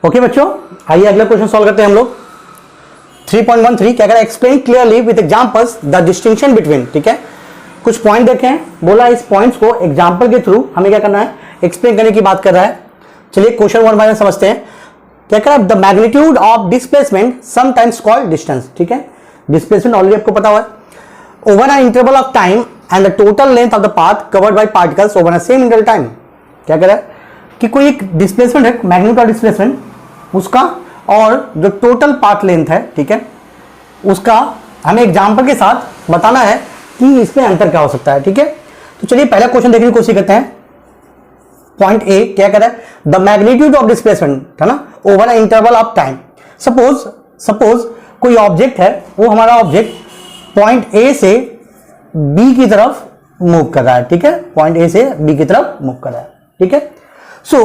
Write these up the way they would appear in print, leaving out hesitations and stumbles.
Okay बच्चों, आइए अगला क्वेश्चन सॉल्व करते हैं हम लोग। 3.13 क्या कह रहा है, explain clearly with examples the distinction between. ठीक है, कुछ पॉइंट देखे हैं, बोला इस पॉइंट्स को एग्जांपल के थ्रू हमें क्या करना है, एक्सप्लेन करने की बात कर रहा है। चलिए क्वेश्चन 1 बाय 1 समझते हैं। क्या कह रहा है, the magnitude of displacement sometimes called distance. ठीक है, डिस्प्लेसमेंट ऑलरेडी आपको पता हुआ है, over an interval of time and the total length of the path covered by particles over a same interval time. क्या कह रहा है कि कोई एक डिस्प्लेसमेंट है, मैग्नीट्यूड ऑफ डिस्प्लेसमेंट उसका, और जो टोटल पाथ लेंथ है, ठीक है, उसका हमें एग्जांपल के साथ बताना है कि इसमें अंतर क्या हो सकता है। ठीक है, तो चलिए पहला क्वेश्चन देखने की कोशिश करते हैं। पॉइंट ए क्या कह रहा है, द मैग्नीट्यूड ऑफ डिस्प्लेसमेंट है ना, over a interval of time. Suppose कोई ऑब्जेक्ट है, वो हमारा ऑब्जेक्ट पॉइंट ए से बी की तरफ मूव कर रहा है। ठीक है, पॉइंट ए से बी की तरफ मूव कर रहा है। ठीक है, सो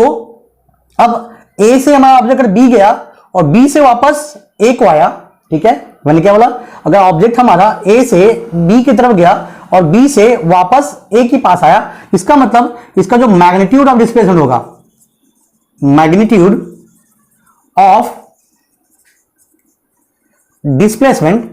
अब ए से हमारा ऑब्जेक्ट बी गया और बी से वापस ए को आया। ठीक है, मैंने क्या बोला, अगर ऑब्जेक्ट हमारा ए से बी की तरफ गया और बी से वापस ए के पास आया, इसका मतलब इसका जो मैग्नीट्यूड ऑफ डिस्प्लेसमेंट होगा, मैग्नीट्यूड ऑफ डिस्प्लेसमेंट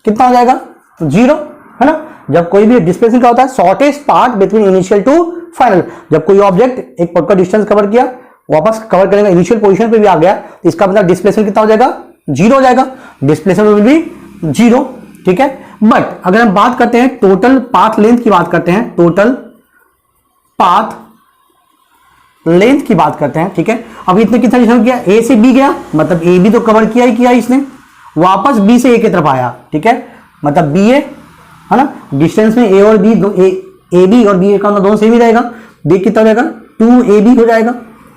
कितना हो जाएगा, 0 है ना। जब कोई भी डिस्प्लेसमेंट क्या होता है, shortest part between initial to final. जब कोई ऑब्जेक्ट एक पर्टिकुलर डिस्टेंस कवर किया, वापस कवर करने का इनिशियल पोजीशन पे भी आ गया, तो इसका मतलब डिस्प्लेसमेंट कितना हो जाएगा, 0 हो जाएगा। Displacement will be 0। ठीक है, बट अगर हम बात करते हैं टोटल पाथ लेंथ की बात करते हैं, टोटल पाथ लेंथ की बात करते हैं। ठीक है, अब इतने कितना डिस्टेंस किया, ए से बी गया, मतलब ए बी तो कवर किया ही किया इसने, वापस बी से ए की तरफ आया। ठीक है, मतलब बी ए है ना, डिस्टेंस में ए और बी, ए बी और बी का दोनों सेम ही रहेगा। देख कितना हो जाएगा, 2ab हो जाएगा,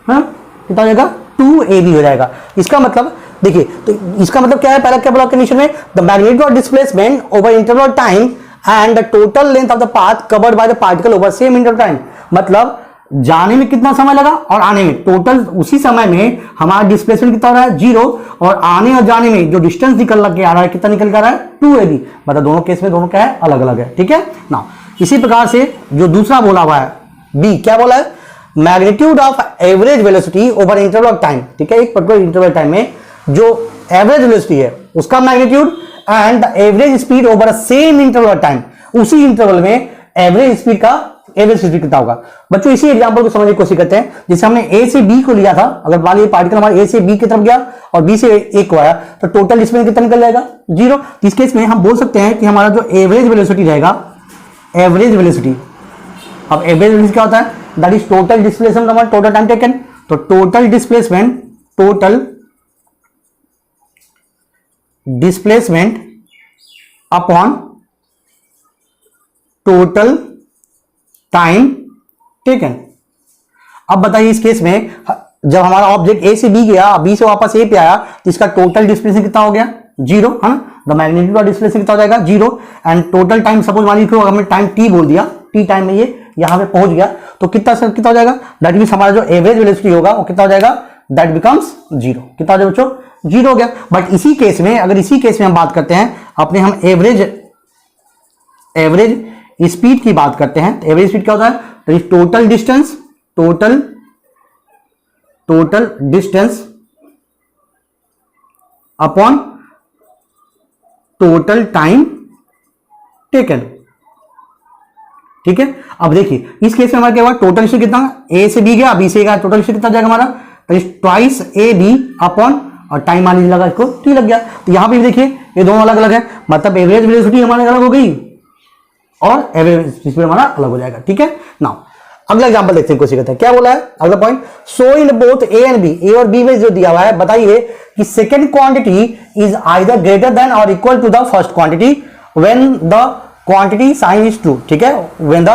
हाँ कितना हो जाएगा, 2ab हो जाएगा। इसका मतलब देखिए, तो इसका मतलब क्या है, पहला क्या बोला कंडीशन में, the magnitude of displacement over interval of time and the total length of the path covered by the particle over same interval time. मतलब जाने में कितना समय लगा और आने में, टोटल उसी समय में हमारा डिस्प्लेसमेंट कितना हो रहा है, 0, और आने और जाने में जो डिस्टेंस निकल के आ रहा है, कितना निकल के आ रहा है, 2ab। मतलब दोनों केस में दोनों क्या है, अलग अलग है। ठीक है ना, इसी प्रकार से जो दूसरा बोला हुआ है बी, क्या बोला है, magnitude of average velocity over interval of time. ठीक है, एक पर्टिकुलर इंटरवल टाइम में जो एवरेज वेलोसिटी है उसका magnitude and the average speed over a same interval of time, उसी इंटरवल में एवरेज स्पीड का एवरेज स्पीड कितना होगा। बच्चों इसी एग्जांपल को समझने की कोशिश करते हैं, जिससे हमने ए से बी को लिया था। अगर मान लीजिए पार्टिकल हमारे ए से बी की तरफ गया और बी से ए को आया, तो टोटल डिस्प्लेसमेंट कितना निकल जाएगा, 0। इस केस में हम बोल सकते हैं कि हमारा जो एवरेज वेलोसिटी रहेगा, एवरेज वेलोसिटी, अब एवरेज वेलोसिटी क्या होता है, that is total displacement over total time taken. तो total displacement upon total time taken. अब बताइए इस केस में जब हमारा ऑब्जेक्ट ए से बी गया, बी से वापस ए पे आया, तो इसका टोटल डिस्प्लेसमेंट कितना हो गया, 0 है ना। द मैग्नीट्यूड ऑफ डिस्प्लेसमेंट कितना हो जाएगा, 0, एंड टोटल टाइम सपोज मान लीजिए हमने टाइम टी बोल दिया, टी टाइम में ये यहां पे पहुंच गया, तो कितना हो जाएगा, दैट मींस हमारा जो एवरेज वेलोसिटी होगा वो कितना हो जाएगा, दैट बिकम्स 0। कितना हो जाएगा बच्चों, 0 हो गया। बट इसी केस में, अगर इसी केस में हम बात करते हैं अपने, हम एवरेज स्पीड की बात करते हैं, तो एवरेज स्पीड क्या होता है, तो total distance upon total time taken. ठीक है, अब देखिए इस केस में हमारा क्या हुआ, टोटल डिस्टेंस कितना, ए से बी गया, बी से गया, टोटल डिस्टेंस कितना जाएगा हमारा, तो ट्वाइस ए बी अपॉन, और टाइम मान लीजिए लगा इसको टी लग गया। तो यहां पे भी देखिए ये दोनों अलग अलग है, मतलब एवरेज वेलोसिटी हमारे अलग हो गई और एवरेज स्पीड हमारा अलग हो जाएगा। ठीक है, नाउ अगला एग्जांपल देखते हैं, कोशिश करते हैं। क्या बोला है अगला point, so in both A and B, A और बी में जो दिया हुआ है, बताइए कि second quantity is either greater than और equal to the first quantity when the quantity sign is true. ठीक है, when the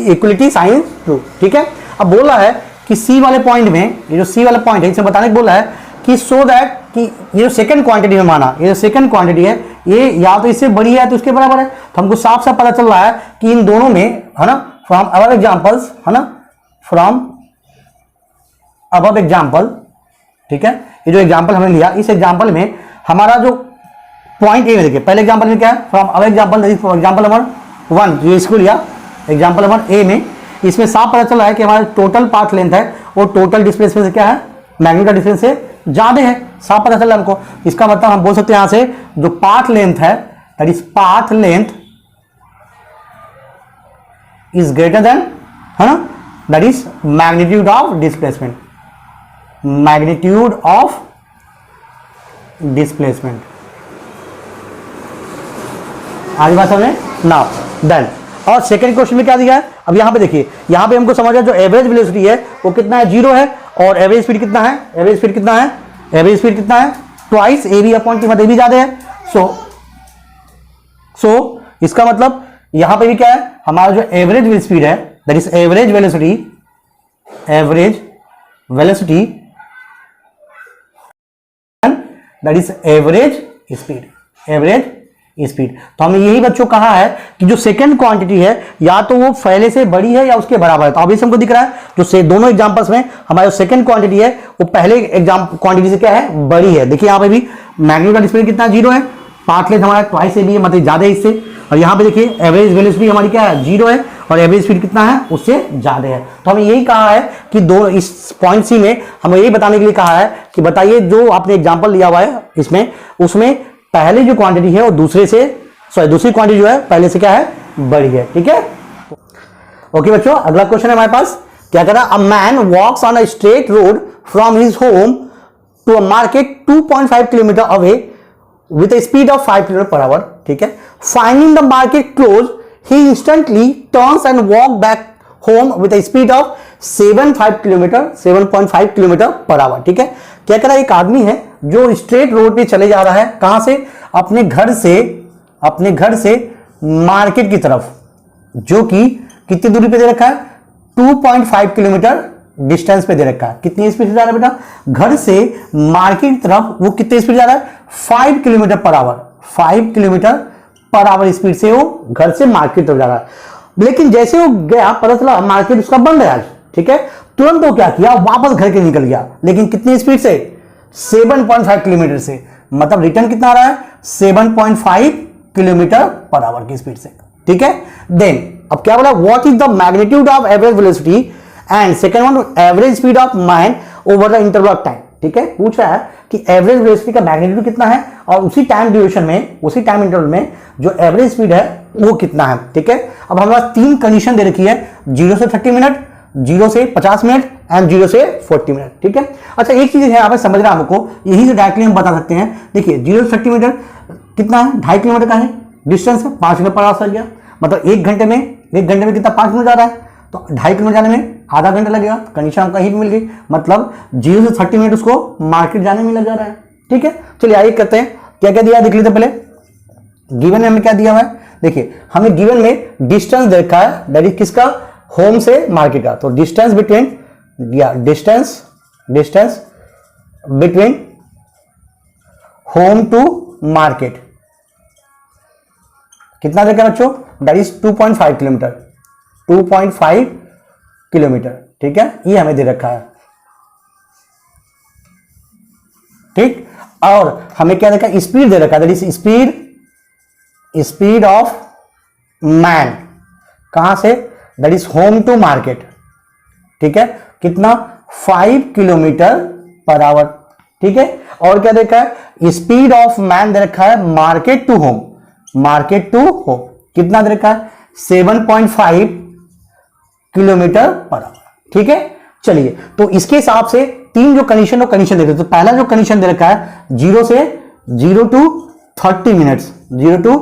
equality sign is true. ठीक है, अब बोला है कि सी वाले पॉइंट में, ये जो सी वाला पॉइंट है, इसे बताने को बोला है कि सो दैट कि ये जो सेकंड क्वांटिटी में माना, ये जो सेकंड क्वांटिटी है, ये या तो इससे बड़ी है तो इसके बराबर है। तो हमको साफ साफ पता चल रहा है कि इन दोनों में, है ना, फ्रॉम अवर एग्जांपल्स, है ना, फ्रॉम अबव एग्जांपल। ठीक है, ये जो एग्जांपल हमने लिया, इस एग्जांपल में हमारा जो पॉइंट ए में देखिए, पहले एग्जांपल में क्या है, from our example, example number 1 जो इसको लिया, एग्जांपल नंबर ए में, इसमें साफ पता चल रहा है कि हमारा टोटल पाथ लेंथ है वो टोटल डिस्प्लेसमेंट से क्या है, मैग्नीट्यूड डिफरेंस से ज्यादा है, साफ पता चला हमको। इसका मतलब हम बोल सकते हैं यहां से जो पाथ लेंथ है, that is path length is greater than, है ना, that is magnitude of displacement, magnitude of displacement. आज बात समझे नाउ देन। और सेकंड क्वेश्चन में क्या दिया है, अब यहां पे देखिए, यहां पे हमको समझ जो एवरेज वेलोसिटी है वो कितना है, 0 है, और एवरेज स्पीड कितना है, एवरेज स्पीड कितना है, एवरेज स्पीड कितना है, twice A B upon T, मतलब भी ज्यादा है। सो इसका मतलब यहां पे भी क्या है, हमारा जो एवरेज स्पीड है that is average velocity, average velocity that is average speed, average speed. तो हमें यही बच्चों कहा है कि जो सेकंड क्वांटिटी है या तो वो पहले से बड़ी है या उसके बराबर है। तो अभी हमको दिख रहा है जो से दोनों एग्जांपल्स में हमारा जो सेकंड क्वांटिटी है वो पहले एग्जाम क्वांटिटी से क्या है, बड़ी है। देखिए यहां पे भी मैग्नीट्यूड ऑफ स्पीड कितना, 0 है, पाथ लेंथ हमारा ट्वाइस से भी है, मतलब ज्यादा है इससे। और यहां पे देखिए एवरेज वेलोसिटी हमारी क्या है, 0 है, और एवरेज स्पीड कितना है, उससे ज्यादा है। तो हमें यही कहा है कि दो इस पॉइंट सी में हमें यही बताने के लिए कहा है कि बताइए जो आपने एग्जाम्पल लिया हुआ है इसमें, उसमें पहले जो क्वांटिटी है वो दूसरे से, दूसरी क्वांटिटी जो है पहले से क्या है, बड़ी है। ठीक है, ओके बच्चों, अगला क्वेश्चन है हमारे पास, क्या कह रहा है, a man walks on a straight road from his home to a market 2.5 kilometre away with a speed of 5 kilometre per hour. ठीक है, finding the market close he instantly turns and walk back home with a speed of 7.5 kilometre per hour. ठीक है, क्या कह रहा है, एक आदमी है जो स्ट्रेट रोड पे चले जा रहा है, कहां से, अपने घर से मार्केट की तरफ, जो कि कितनी दूरी पे दे रखा है, 2.5 किलोमीटर डिस्टेंस पे दे रखा है। कितनी स्पीड से जा रहा है बेटा, घर से मार्केट की तरफ वो कितनी स्पीड जा रहा है, 5 kilometre per our, 5 kilometre per our speed से वो घर से मार्केट तरफ जा रहा है। लेकिन जैसे वो गया, पता चला मार्केट उसका बंद है आज। ठीक है, तुरंत वो क्या किया, वापस घर के निकल गया, लेकिन कितनी स्पीड से, 7.5 किलोमीटर से, मतलब रिटर्न कितना आ रहा है, 7.5 किलोमीटर पर आवर की स्पीड से। ठीक है, देन अब क्या बोला, what is the magnitude of average velocity and second one average speed of man over the interval of time. ठीक है, पूछ रहा है कि एवरेज वेलोसिटी का मैग्नीट्यूड कितना है और उसी टाइम ड्यूरेशन में, उसी टाइम इंटरवल में जो एवरेज स्पीड है वो कितना है। ठीक है, अब हमारे पास 3 कंडीशन दे रखी है, 0 से 30 मिनट, 0 से 50 मिनट एंड 0 से 40 मिनट। ठीक है, अच्छा एक चीज है यहाँ पे समझना हमको, यही से डायरेक्टली हम बता सकते हैं। देखिए 0 से 30 मीटर कितना है, 2.5 किलोमीटर का है डिस्टेंस है, 5 मिनट पर आवर गया, मतलब 1 घंटे में कितना 5 मिनट जा रहा है, तो 2.5 किलोमीटर जाने में आधा घंटा लगेगा। कंडीशन हमको कहीं भी मिल गई, मतलब 0 से 30 मिनट उसको मार्केट जाने में लग जा रहा है। ठीक है, चलिए आइए करते हैं, क्या क्या दिया देख लेते पहले। गिवन में हमें क्या दिया हुआ है, देखिए हमें गिवन में डिस्टेंस देखा है, दैट इज किसका, होम से मार्केट का। तो डिस्टेंस बिटवीन, या distance between home to market कितना देखा बच्चों, दैट इज 2.5 किलोमीटर, 2.5 किलोमीटर। ठीक है, ये हमें दे रखा है। ठीक, और हमें क्या देखा, स्पीड दे रखा है, that is speed of man, कहां से, that is home to market. ठीक है, कितना, 5 किलोमीटर पर आवर। ठीक है, और क्या देखा है, स्पीड ऑफ मैन दे रखा है मार्केट टू होम, कितना दे रखा है, 7.5 किलोमीटर पर आवर। ठीक है, चलिए तो इसके हिसाब से 3 जो कंडीशन देखते हैं। तो पहला जो कंडीशन दे रखा है 0 टू 30 मिनट्स, 0 टू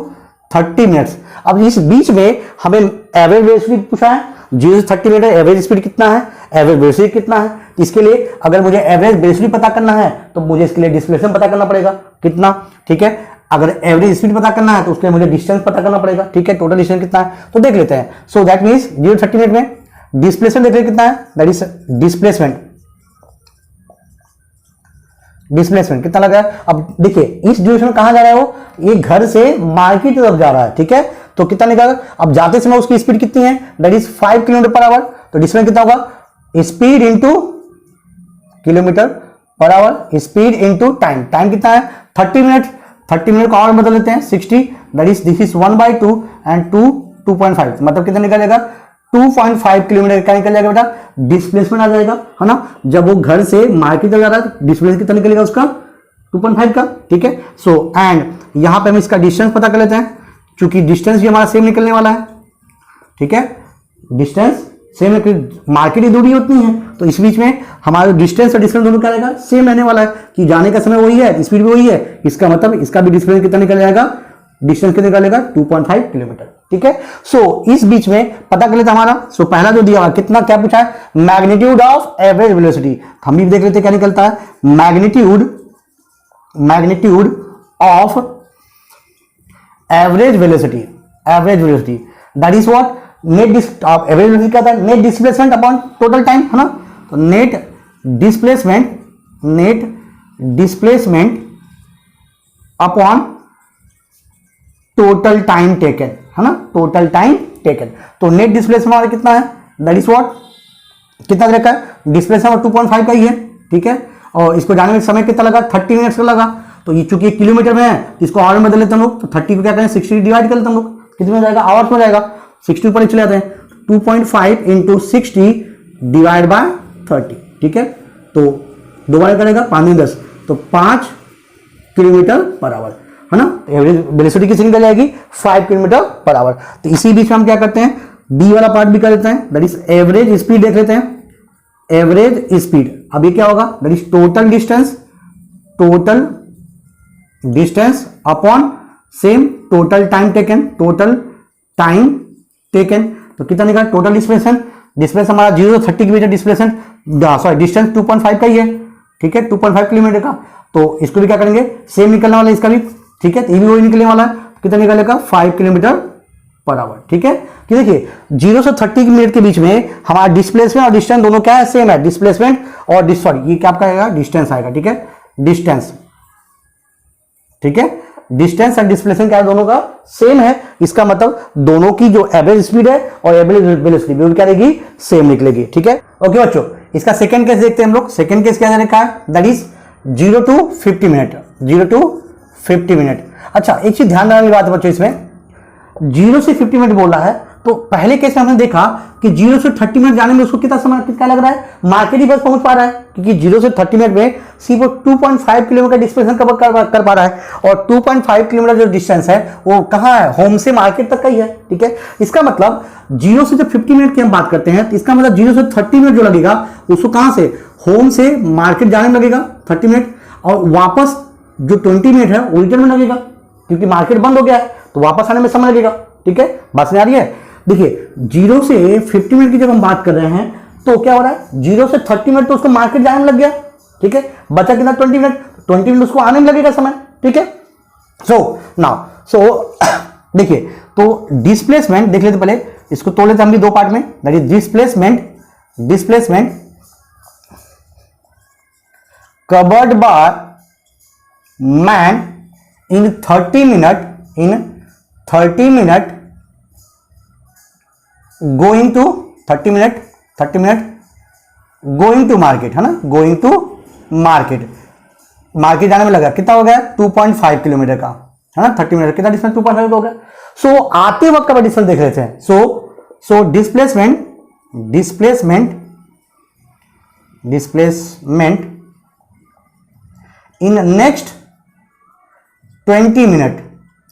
30 मिनट्स। अब इस बीच में हमें एवरेज वेलोसिटी पूछा है, 0 से 30 मीटर एवरेज स्पीड कितना है, एवरेज वेलोसिटी कितना है। तो इसके लिए अगर मुझे एवरेज वेलोसिटी पता करना है तो मुझे इसके लिए डिस्प्लेसमेंट पता करना पड़ेगा कितना। ठीक है, अगर एवरेज स्पीड पता करना है तो उसके लिए मुझे डिस्टेंस पता करना पड़ेगा। ठीक है, टोटल डिस्टेंस कितना है तो देख लेते हैं। सो दैट मींस 0 से 30 मिनट में डिस्प्लेसमेंट देख लेते कितना है, दैट इज डिस्प्लेसमेंट कितना लगा है। अब देखिए इस ड्यूरेशन में कहां जा रहा है वो, ये घर से मार्केट की तरफ जा रहा है। ठीक है, तो कितना निकाला, अब जाते समय उसकी स्पीड कितनी है, that is 5 kilometre per our. तो डिस्टेंस कितना होगा, speed into kilometre per our, speed into time, time कितना है 30 मिनट, 30 मिनट को आवर बदल लेते हैं 60, that is this is 1/2 and 2 2.5, मतलब कितना निकलेगा 2.5 किलोमीटर क्या निकल जाएगा बेटा, डिस्प्लेसमेंट आ जाएगा, है ना। जब वो घर से मार्केट जा रहा है डिस्प्लेसमेंट कितना निकलेगा उसका, 2.5 का, ठीक है। सो एंड यहां पे हम इसका डिस्टेंस पता कर लेते हैं, क्योंकि डिस्टेंस भी हमारा सेम निकलने वाला है, ठीक है। डिस्टेंस सेम है, मार्केट की दूरी उतनी है, तो इस बीच में हमारा डिस्टेंस और डिस्टेंस दोनों क्या रहेगा, सेम रहने वाला है, कि जाने का समय वही है, स्पीड भी वही है। इसका मतलब इसका भी डिस्टेंस कितना निकल जाएगा, डिस्टेंस कितना निकलेगा, 2.5 किलोमीटर, ठीक है। सो इस बीच में पता कर लेते हमारा, सो पहला जो दिया हुआ कितना, क्या पूछा है, मैग्नीट्यूड ऑफ एवरेज वेलोसिटी। हम भी देख लेते क्या निकलता है, magnitude of average velocity, that is what, net average velocity क्या था, net displacement upon total time, है ना। तो net displacement upon total time taken, है ना, टोटल टाइम टेकन। तो नेट डिस्प्लेसमेंट हमारा कितना है, दैट इज व्हाट, कितना रखा है, डिस्प्लेसमेंट 2.5 का ही है, ठीक है। और इसको जाने में समय कितना लगा, 30 मिनट्स का लगा। तो ये चूंकि किलोमीटर में है, इसको आवर में बदल लेते हम लोग, तो 30 को क्या करें, 60 डिवाइड कर लेते हम लोग, कितने में जाएगा, आवर्स में जाएगा, 60 ऊपर चले जाते हैं, 2.5 इंटू 60 डिवाइड बाय 30, ठीक है। तो दोबारा करेगा 5 10, तो 5 किलोमीटर पर आवर, है ना। एवरेज वेलोसिटी कितनी निकल जाएगी, 5 किलोमीटर पर आवर। तो इसी बीच में हम क्या करते हैं, बी वाला पार्ट भी कर लेते हैं, दैट इज एवरेज स्पीड देख लेते हैं, एवरेज स्पीड। अब ये क्या होगा, that is total distance upon same total time taken, तो कितना निकला, टोटल डिस्प्लेसमेंट हमारा 0 से 30 किलोमीटर डिस्प्लेसमेंट, सॉरी डिस्टेंस 2.5 का ही है, ठीक है, 2.5 किलोमीटर का। तो इसको भी क्या करेंगे, सेम निकलने वाला है इसका भी, ठीक है। तो ये भी वही निकलने वाला है, कितना निकलेगा, 5 किलोमीटर पर आवर, ठीक है। कि देखिए 0 से 30 मिनट के बीच में हमारा डिस्प्लेसमेंट और डिस्टेंस दोनों क्या है, सेम है, डिस्प्लेसमेंट और सॉरी ये क्या आपका आएगा, डिस्टेंस आएगा, ठीक है, डिस्टेंस, ठीक है। डिस्टेंस एंड डिस्प्लेसमेंट क्या है, दोनों का सेम है। इसका मतलब दोनों की जो एवरेज स्पीड है और एवरेज वेलोसिटी भी क्या रहेगी, सेम निकलेगी, ठीक है। ओके बच्चों, इसका सेकंड केस देखते हैं हम लोग। सेकंड केस क्या लिखा है, that is 0 to 50 minute, 0 to 50 minute. अच्छा एक चीज ध्यान देने वाली बात है बच्चों, इसमें 0 से 50 मिनट बोल रहा है, तो पहले केस में हमने देखा कि 0 से 30 मिनट जाने में उसको कितना समय कितना लग रहा है, मार्केट ही बस पहुंच पा रहा है, क्योंकि 0 से 30 मिनट में सिर्फ 2.5 किलोमीटर डिस्टेंस कवर कर पा रहा है, और 2.5 किलोमीटर जो डिस्टेंस है वो कहाँ है, होम से मार्केट तक का ही है, ठीक है। इसका मतलब 0 से जब 50 मिनट की हम बात करते हैं, तो इसका मतलब 0 से 30 मिनट जो लगेगा उसको कहां से, होम से मार्केट जाने में लगेगा 30 मिनट, और वापस जो 20 मिनट है वो रिटर्न में लगेगा, क्योंकि मार्केट बंद हो गया है, तो वापस आने में समय लगेगा, ठीक है। बात नहीं आ रही है, देखिए 0 से 50 मिनट की जब हम बात कर रहे हैं, तो क्या हो रहा है, 0 से 30 मिनट तो उसको मार्केट जाने में लग गया, ठीक है। बचा कितना, 20 मिनट, 20 मिनट उसको आने में लगेगा समय, ठीक है। सो देखिए, तो डिस्प्लेसमेंट देख लेते पहले, इसको तोड़ लेते हम भी दो पार्ट में, that is displacement covered by man in 30 minute going to 30 minute going to market, है ना, गोइंग टू मार्केट जाने में लगा, कितना हो गया, 2.5 किलोमीटर का, है ना, 30 मिनट कितना डिस्टेंस, 2.5 हो गया। सो आते वक्त का डिस्टेंस देख लेते हैं। So displacement in next 20 minute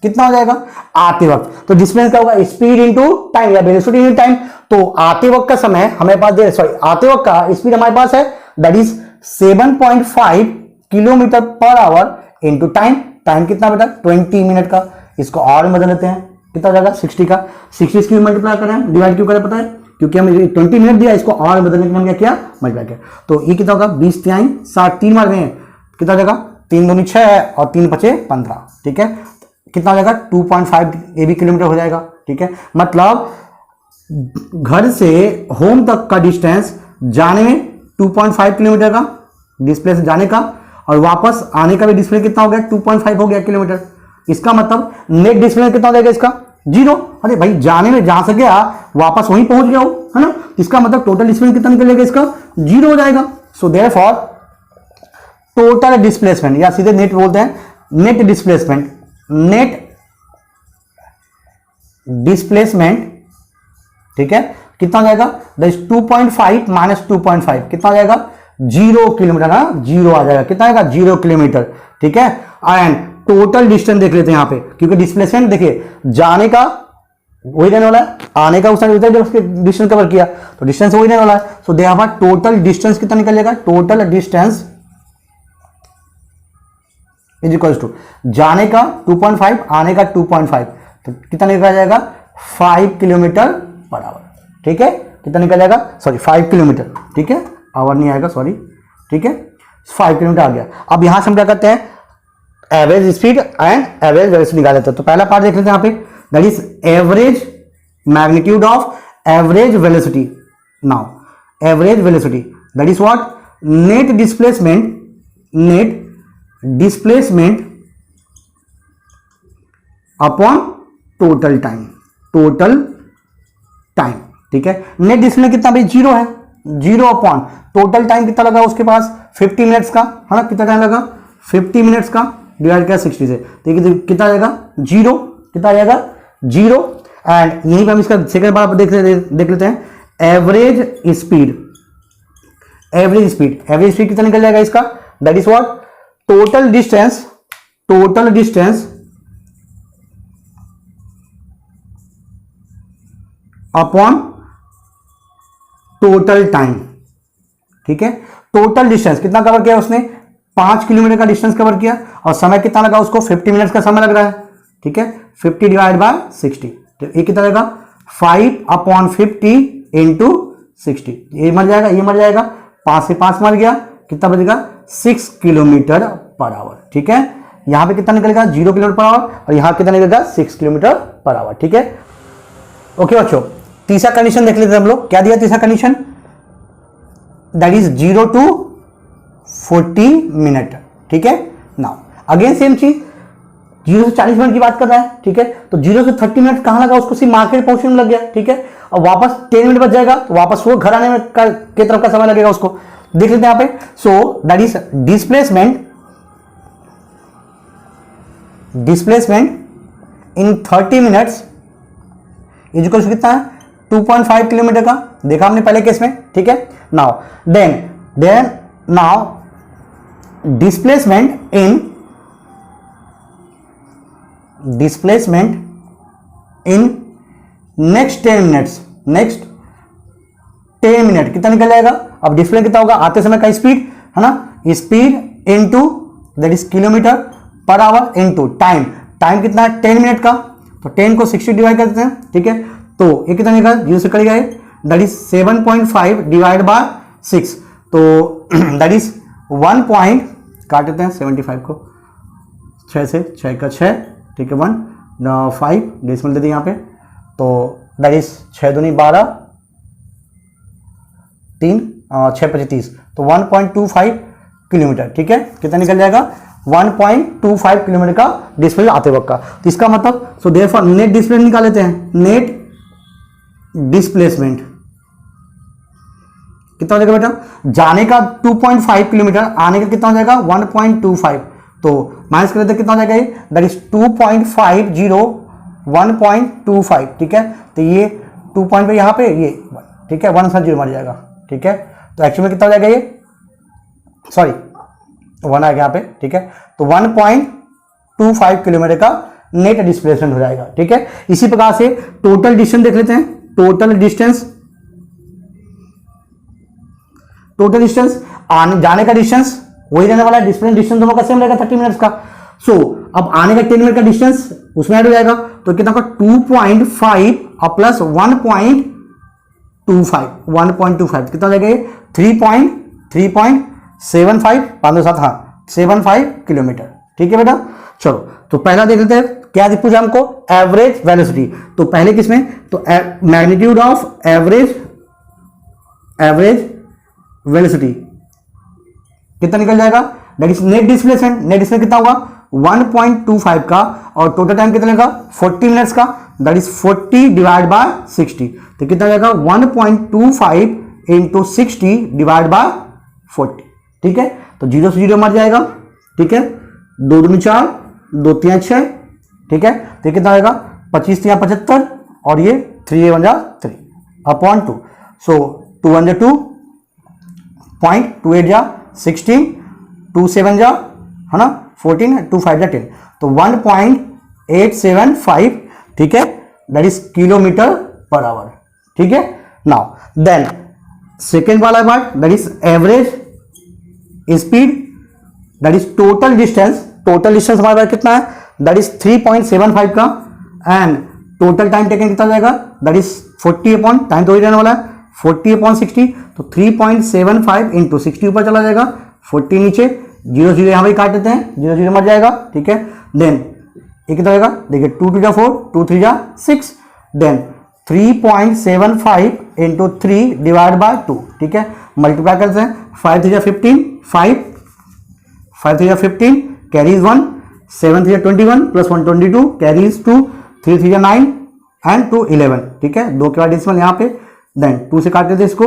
कितना हो जाएगा, आते वक्त। तो डिस्प्लेसमेंट क्या होगा, स्पीड इनटू टाइम या वेलोसिटी इनटू टाइम। तो आते वक्त का समय हमारे पास, आते वक्त का स्पीड हमारे पास है, that is 7.5 kilometre per our into time कितना बेटा, 20 मिनट का। इसको आवर में बदल लेते हैं, कितना हो जाएगा, 60 का, 60 इसकी मल्टीप्लाई कर रहे हैं, डिवाइड क्यों करें पता है, क्योंकि हमें 20 मिनट दिया, इसको आवर में बदलने के लिए हम क्या किया, मल्टीप्लाई किया। तो ये कितना होगा, 20 3 60, 3 मार गए, कितना हो जाएगा, 3 दूनी 6 और 3 5 15, ठीक है। कितना हो जाएगा, 2.5 ये भी किलोमीटर हो जाएगा, ठीक है। मतलब घर से होम तक का डिस्टेंस जाने में 2.5 किलोमीटर का डिस्प्लेस जाने का, और वापस आने का भी डिस्प्लेस कितना हो गया, 2.5 हो गया किलोमीटर। इसका मतलब नेट डिस्प्लेस कितना हो जाएगा इसका, 0। अरे भाई जाने में जहां से गया वापस वहीं पहुंच गया हो, है ना। इसका मतलब टोटल डिस्प्लेस कितना निकलेगा इसका, 0 हो जाएगा। सो देयरफॉर टोटल डिस्प्लेसमेंट, या सीधे नेट बोलते हैं, नेट डिस्प्लेसमेंट, ठीक है, कितना हो जाएगा, दैट इज 2.5 माइनस 2.5 कितना हो जाएगा, 0 किलोमीटर ना, 0 आ जाएगा, कितना आएगा 0 किलोमीटर, ठीक है। एंड टोटल डिस्टेंस देख लेते हैं यहाँ पे, क्योंकि डिस्प्लेसमेंट देखिए जाने का वही रहने वाला है, आने का उसने जब उसके डिस्टेंस कवर किया तो डिस्टेंस वही रहने वाला है। So they have total distance कितना निकल जाएगा, total distance is equals to जाने का 2.5 आने का 2.5 तो कितना निकल जाएगा 5 किलोमीटर पर आवर, ठीक है। कितना निकल जाएगा, सॉरी 5 किलोमीटर, ठीक है, आवर नहीं आएगा सॉरी, ठीक है, 5 किलोमीटर आ गया। अब यहां से हम क्या करते हैं, average speed and average velocity निकाल लेते हैं। तो पहला पार्ट देख लेते हैं यहाँ पे, that is average magnitude of average velocity. Now average velocity that is what, net displacement upon total time, ठीक है। नेट डिस्प्लेसमेंट कितना भाई 0 है, 0 अपॉन टोटल टाइम कितना लगा उसके पास 50 मिनट्स का, है ना, कितना टाइम लगा 50 मिनट्स का, डिवाइड किया 60 से, ठीक है, कितना आ जाएगा 0, कितना आ जाएगा 0। एंड यहीं पर हम इसका सेकंड पार्ट देख लेते हैं, एवरेज स्पीड कितना निकल जाएगा इसका, that is what, total distance upon total time, ठीक है। टोटल डिस्टेंस कितना कवर किया उसने, 5 किलोमीटर का डिस्टेंस कवर किया, और समय कितना लगा उसको 50 मिनट्स का समय लग रहा है, ठीक है। 50 डिवाइड बाय 60 तो ये कितना रहेगा 5/50 इंटू 60, ये मर जाएगा, ये मर जाएगा, 5 से 5 मर गया, कितना बचेगा 6 किलोमीटर पर आवर, ठीक है। यहां पे कितना निकलेगा 0 किलोमीटर पर आवर, और यहां कितना निकलेगा 6 किलोमीटर पर आवर, ठीक है। ओके बच्चों, तीसरा कंडीशन देख लेते हैं हम लोग, क्या दिया तीसरा condition, that is 0 to 40 minute, ठीक है। नाउ अगेन सेम चीज, 0 से 40 मिनट की बात कर रहा है, ठीक है। तो 0 से 30 मिनट कहां लगा, उसको सिर्फ मार्केट पहुंचने में लग गया, ठीक है। और वापस 10 मिनट बच जाएगा, तो वापस वो घर आने में के तरफ का समय लगेगा उसको, देख लेते हैं यहां पे। So that is displacement in 30 minutes is equal to कितना है 2.5 किलोमीटर का, देखा हमने पहले केस में, ठीक है। Now then now displacement in next 10 minute कितना निकल जाएगा, अब डिस्प्ले कितना होगा, आते समय का स्पीड है ना, speed into that is kilometre per our into time कितना है 10 मिनट का, तो 10 को 60 डिवाइड कर देते हैं, ठीक है। तो ये कितना निकला 0 से कटेगा, दैट इज 7.5 डिवाइड बाय 6, तो दैट इज 1 पॉइंट, काट देते हैं 75 को 6 से, 6 का 6, ठीक है, 5 डेसिमल दे दी यहाँ पे, तो दैट इज 6 दूनी 12, 3 6 25 30, तो 1.25 किलोमीटर, ठीक है। कितना निकल जाएगा 1.25 किलोमीटर का डिस्प्ले आते वक्त का। तो इसका मतलब सो देयरफॉर नेट डिस्प्लेसमेंट निकाल लेते हैं, नेट डिस्प्लेसमेंट कितना हो जाएगा बेटा, जाने का 2.5 किलोमीटर, आने का कितना हो जाएगा 1.25, तो माइनस कर लेते कितना हो जाएगा ये, दैट इज 2.50 1.25, ठीक है। तो ये 2 पॉइंट पे यहाँ पे ये, ठीक है, 1 साथ 0 मर जाएगा, ठीक है। तो एक्चुअली में कितना हो जाएगा ये, सॉरी 1 आ गया यहाँ पे, ठीक है। तो 1.25 किलोमीटर का नेट डिस्प्लेसमेंट हो जाएगा, ठीक है। इसी प्रकार से टोटल डिस्टेंस देख लेते हैं, टोटल डिस्टेंस जाने का डिस्टेंस वही रहने वाला है, डिस्टेंस दोनों का सेम रहेगा 30 मिनट्स का। सो अब आने का 10 मिनट का डिस्टेंस उसमें ऐड हो जाएगा, तो कितना का 2.5 प्लस 1.25 कितना हो जाएगा ये 3.75 5 हाँ 75 किलोमीटर, ठीक है बेटा। चलो तो पहला देख लेते हैं क्या पूछा हमको, एवरेज वेलोसिटी। तो पहले किसमें, तो मैग्नीट्यूड ऑफ एवरेज वेलोसिटी कितना निकल जाएगा, दैट इज नेट डिस्प्लेसमेंट कितना होगा 1.25 का, और टोटल टाइम कितना लगा 40 मिनट्स का, दैट इज 40 डिवाइड बाय 60, तो कितना जाएगा 1.25 इंटू 60 डिवाइड बाय 40, ठीक है। तो 0 से 0 मर जाएगा, ठीक है, 2 दूनी 4 2 3 6, ठीक है। तो कितना आएगा 25 3 75, और ये 3 1 3, अपॉन 2, सो 2 1 2 पॉइंट, 2 8 जा 16, 2 7 जा है ना 14, 2 5 जा 10, तो 1.875, ठीक है, that is kilometre per hour, ठीक है। नाउ देन सेकेंड वाला part, that is average speed, that is total distance. Total distance हमारे पास कितना है, दैट इज 3.75 का, एंड टोटल टाइम टेकन कितना जाएगा, दैट इज 40 अपॉन, टाइम तो ही रहने वाला है 40 अपॉन 60, तो 3.75 इंटू 60 ऊपर चला जाएगा, 40 नीचे, 0 0 यहां पर काट देते हैं, 0 0 मर जाएगा, ठीक है। देन ये कितना जाएगा, देखिए 2 2 जा 4, 2 3 जा 6, देन 3.75 इंटू 3 डिवाइड बाय 2, ठीक है, मल्टीप्लाई करते हैं, 5 3 जा 15, 5 3 जा 15, कैरीज 1, 7 3 जा 21 प्लस 1 22, कैरीज 2, 3 3 जा 9 एंड 2 11, ठीक है, 2 के बाद डेसिमल यहाँ पे, देन 2 से काट देते इसको,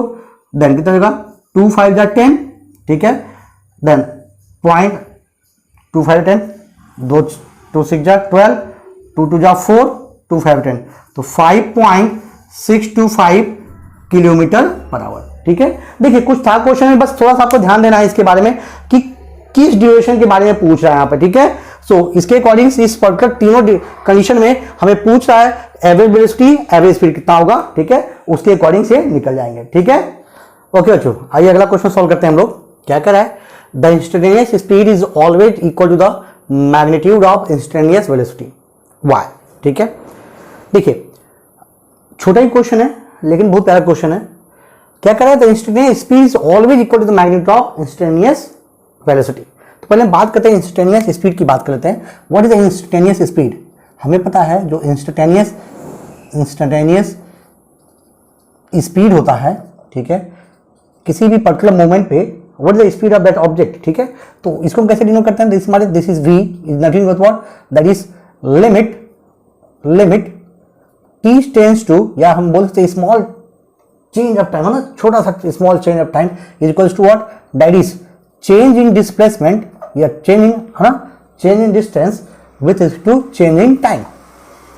देन कितना जाएगा 2 5 जा 10, ठीक है, देन पॉइंट 2 5 10, 2 6 जा 12, 2 2 जा 4, 2 5 10, तो 5.625 किलोमीटर पर आवर, ठीक है। देखिए कुछ था क्वेश्चन में, बस थोड़ा सा आपको ध्यान देना है इसके बारे में कि किस ड्यूरेशन के बारे में पूछ रहा है यहाँ पर, ठीक है। सो इसके अकॉर्डिंग इस पर्टिकुलर तीनों कंडीशन में हमें पूछ रहा है एवरेज वेलोसिटी, एवरेज स्पीड कितना होगा, ठीक है, उसके अकॉर्डिंग से निकल जाएंगे, ठीक है। ओके बच्चों, आइए अगला क्वेश्चन सॉल्व करते हैं हम लोग। क्या कर रहा है, the instantaneous speed is always equal to the magnitude of instantaneous velocity वाई, ठीक है। देखिए छोटा ही क्वेश्चन है लेकिन बहुत प्यारा क्वेश्चन है। क्या कर रहा है, the instantaneous speed is always equal to the magnitude of instantaneous velocity. तो पहले हम बात करते हैं इंस्टेंटेनियस स्पीड की, बात कर लेते हैं। What is the instantaneous speed, हमें पता है जो इंस्टेंटेनियस स्पीड होता है, ठीक है, किसी भी पर्टिकुलर मोमेंट पे, what is the speed of that object, ठीक है। तो इसको हम कैसे डिनोट करते हैं, this is v is nothing but what, that is limit t tends to, या हम बोल सकते हैं स्मॉल चेंज ऑफ टाइम, है ना, छोटा सा small change of time is equals to what, that is change in displacement या चेंज इन, है ना, change in distance with to change in time,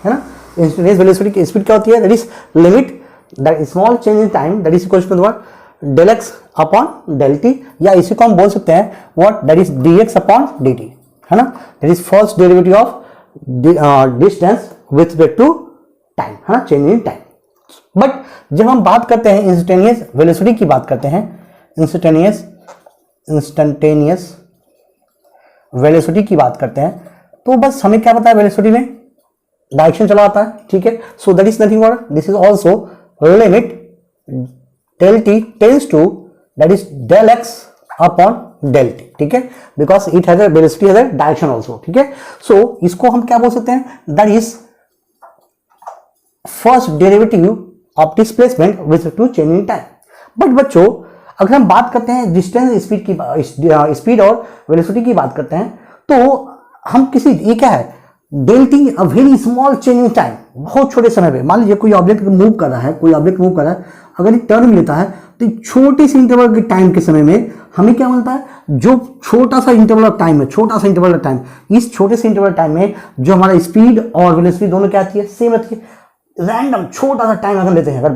है ना। इंस्टेंटेनियस वेलोसिटी की स्पीड क्या होती है, that is limit that small change in time, that is equals to what, del x upon del t, या इसी को हम बोल सकते हैं what, that is d x upon D t, है ना, that is first derivative of distance with respect to time, है ना, चेंज इन टाइम। बट जब हम बात करते हैं इंस्टेंटेनियस वेलोसिटी की बात करते हैं, इंस्टेंटेनियस वेलोसिटी की बात करते हैं, तो बस हमें क्या पता है, वेलोसिटी में डायरेक्शन चला आता है, ठीक है। So that is nothing but this is also limit del t tends to, that is del x upon del t, ठीक है, because it has a velocity has a direction also, ठीक है। सो इसको हम क्या बोल सकते हैं, that is first derivative of displacement with to change in time. But बच्चों अगर हम बात करते हैं डिस्टेंस स्पीड की, स्पीड और वेलोसिटी की बात करते हैं, तो हम किसी, ये क्या है, del t a very small change in time, बहुत छोटे समय पे, मान लीजिए कोई ऑब्जेक्ट मूव कर रहा है, अगर ये टर्न लेता है तो छोटी सी इंटरवल के टाइम के समय में हमें क्या मिलता है, जो छोटा सा इंटरवल ऑफ टाइम है, इस छोटे से इंटरवल टाइम में जो हमारा स्पीड और वेलोसिटी दोनों क्या आती है, सेम आती है। रैंडम छोटा सा टाइम अगर लेते हैं, अगर,